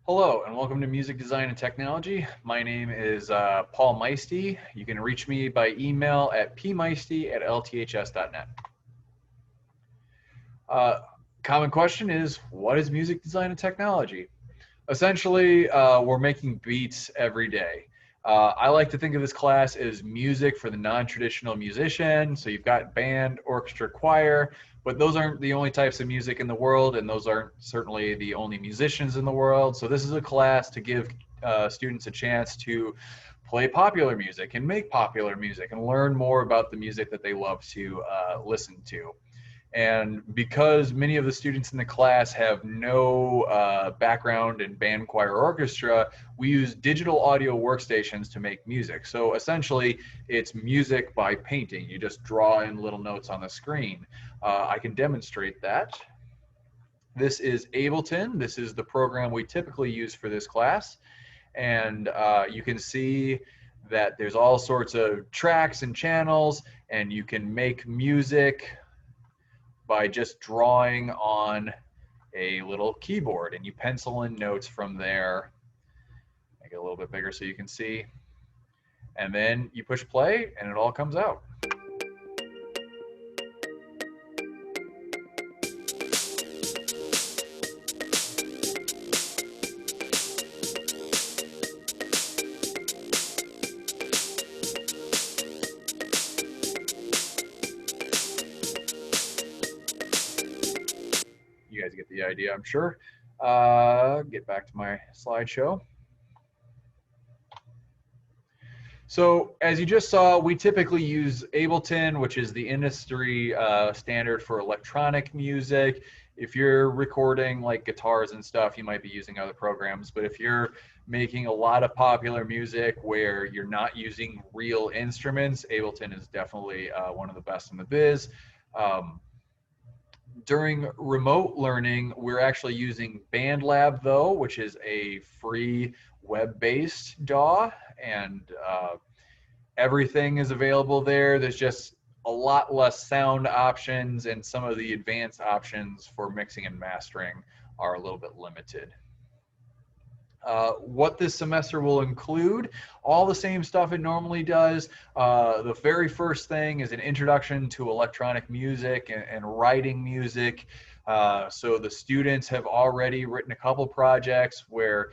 Hello and welcome to Music Design and Technology. My name is Paul Meiste. You can reach me by email at pmeiste@lths.net. Uh, Common question is, what is music design and technology? Essentially, we're making beats every day. I like to think of this class as music for the non-traditional musician. So you've got band, orchestra, choir, but those aren't the only types of music in the world, and those aren't certainly the only musicians in the world. So this is a class to give students a chance to play popular music and make popular music and learn more about the music that they love to listen to. And because many of the students in the class have no background in band, choir, or orchestra, we use digital audio workstations to make music. So essentially, it's music by painting. You just draw in little notes on the screen. I can demonstrate that. This is Ableton. This is the program we typically use for this class. And you can see that there's all sorts of tracks and channels, and you can make music by just drawing on a little keyboard, and you pencil in notes from there. Make it a little bit bigger so you can see. And then you push play and it all comes out. You guys get the idea, I'm sure. Get back to my slideshow. So as you just saw, we typically use Ableton, which is the industry standard for electronic music. If you're recording like guitars and stuff, you might be using other programs. But if you're making a lot of popular music where you're not using real instruments, Ableton is definitely one of the best in the biz. During remote learning, we're actually using BandLab though, which is a free web-based DAW, and everything is available there. There's just a lot less sound options, and some of the advanced options for mixing and mastering are a little bit limited. What this semester will include, all the same stuff it normally does. The very first thing is an introduction to electronic music and writing music. So the students have already written a couple projects where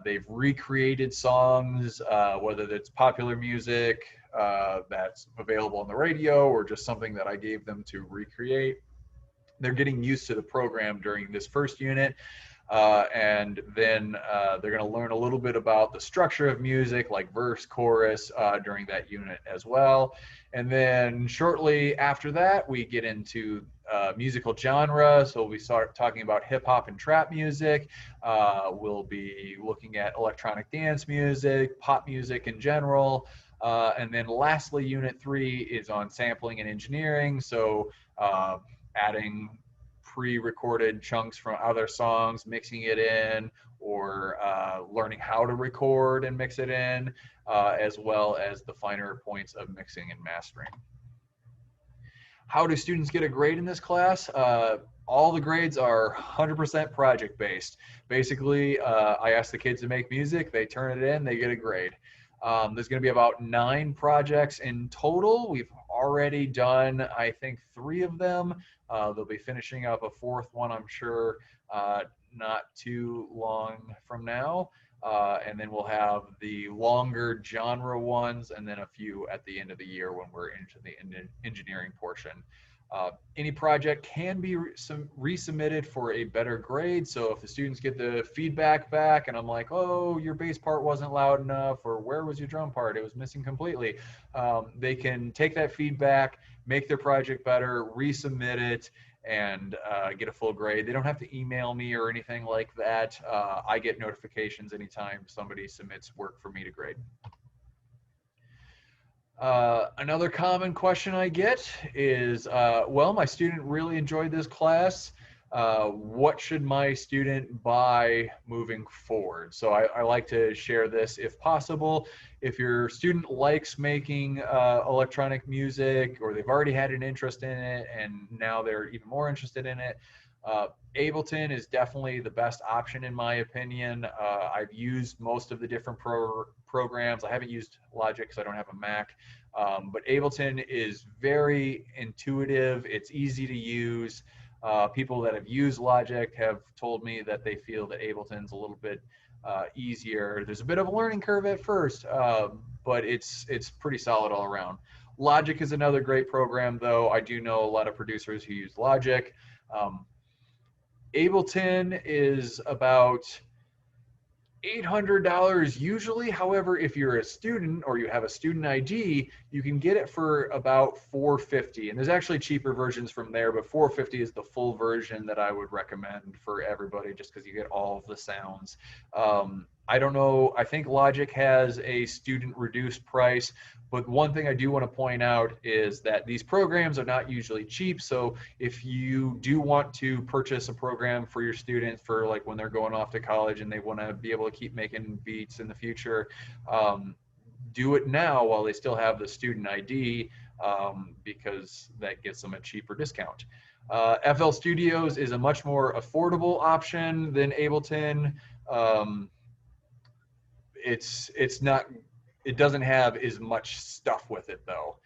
they've recreated songs, whether it's popular music that's available on the radio or just something that I gave them to recreate. They're getting used to the program during this first unit. And then they're going to learn a little bit about the structure of music, like verse, chorus, during that unit as well. And then shortly after that, we get into musical genre. So we start talking about hip hop and trap music. We'll be looking at electronic dance music, pop music in general. And then lastly, unit 3 is on sampling and engineering. So adding pre-recorded chunks from other songs, mixing it in, or learning how to record and mix it in, as well as the finer points of mixing and mastering. How do students get a grade in this class? All the grades are 100% project-based. Basically, I ask the kids to make music, they turn it in, they get a grade. There's going to be about 9 projects in total. We've already done, I think, 3 of them. They'll be finishing up a 4th one, I'm sure, not too long from now. And then we'll have the longer genre ones, and then a few at the end of the year when we're into the engineering portion. Any project can be resubmitted for a better grade. So if the students get the feedback back and I'm like, oh, your bass part wasn't loud enough, or where was your drum part? It was missing completely. They can take that feedback, make their project better, resubmit it, and get a full grade. They don't have to email me or anything like that. I get notifications anytime somebody submits work for me to grade. Another common question I get is, well, my student really enjoyed this class. What should my student buy moving forward? So I like to share this if possible. If your student likes making electronic music, or they've already had an interest in it and now they're even more interested in it, Ableton is definitely the best option in my opinion. I've used most of the different programs. I haven't used Logic because I don't have a Mac, but Ableton is very intuitive. It's easy to use. People that have used Logic have told me that they feel that Ableton's a little bit easier. There's a bit of a learning curve at first, but it's pretty solid all around. Logic is another great program, though. I do know a lot of producers who use Logic. Um, Ableton is about $800 usually. However, if you're a student or you have a student ID, you can get it for about $450. And there's actually cheaper versions from there, but $450 is the full version that I would recommend for everybody, just because you get all of the sounds. I don't know. I think Logic has a student reduced price, but one thing I do want to point out is that these programs are not usually cheap. So if you do want to purchase a program for your students for like when they're going off to college and they want to be able to keep making beats in the future, do it now while they still have the student ID, because that gets them a cheaper discount. FL Studios is a much more affordable option than Ableton. It's not, it doesn't have as much stuff with it though.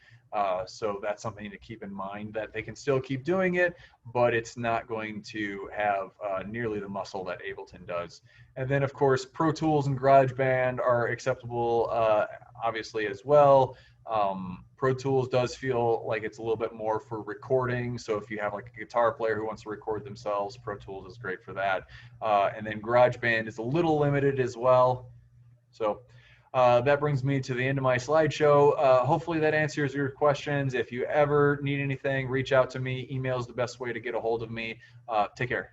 So that's something to keep in mind, that they can still keep doing it, but it's not going to have nearly the muscle that Ableton does. And then of course, Pro Tools and GarageBand are acceptable, obviously as well. Pro Tools does feel like it's a little bit more for recording. So if you have like a guitar player who wants to record themselves, Pro Tools is great for that. And then GarageBand is a little limited as well. So that brings me to the end of my slideshow. Hopefully that answers your questions. If you ever need anything, reach out to me. Email is the best way to get a hold of me. Take care.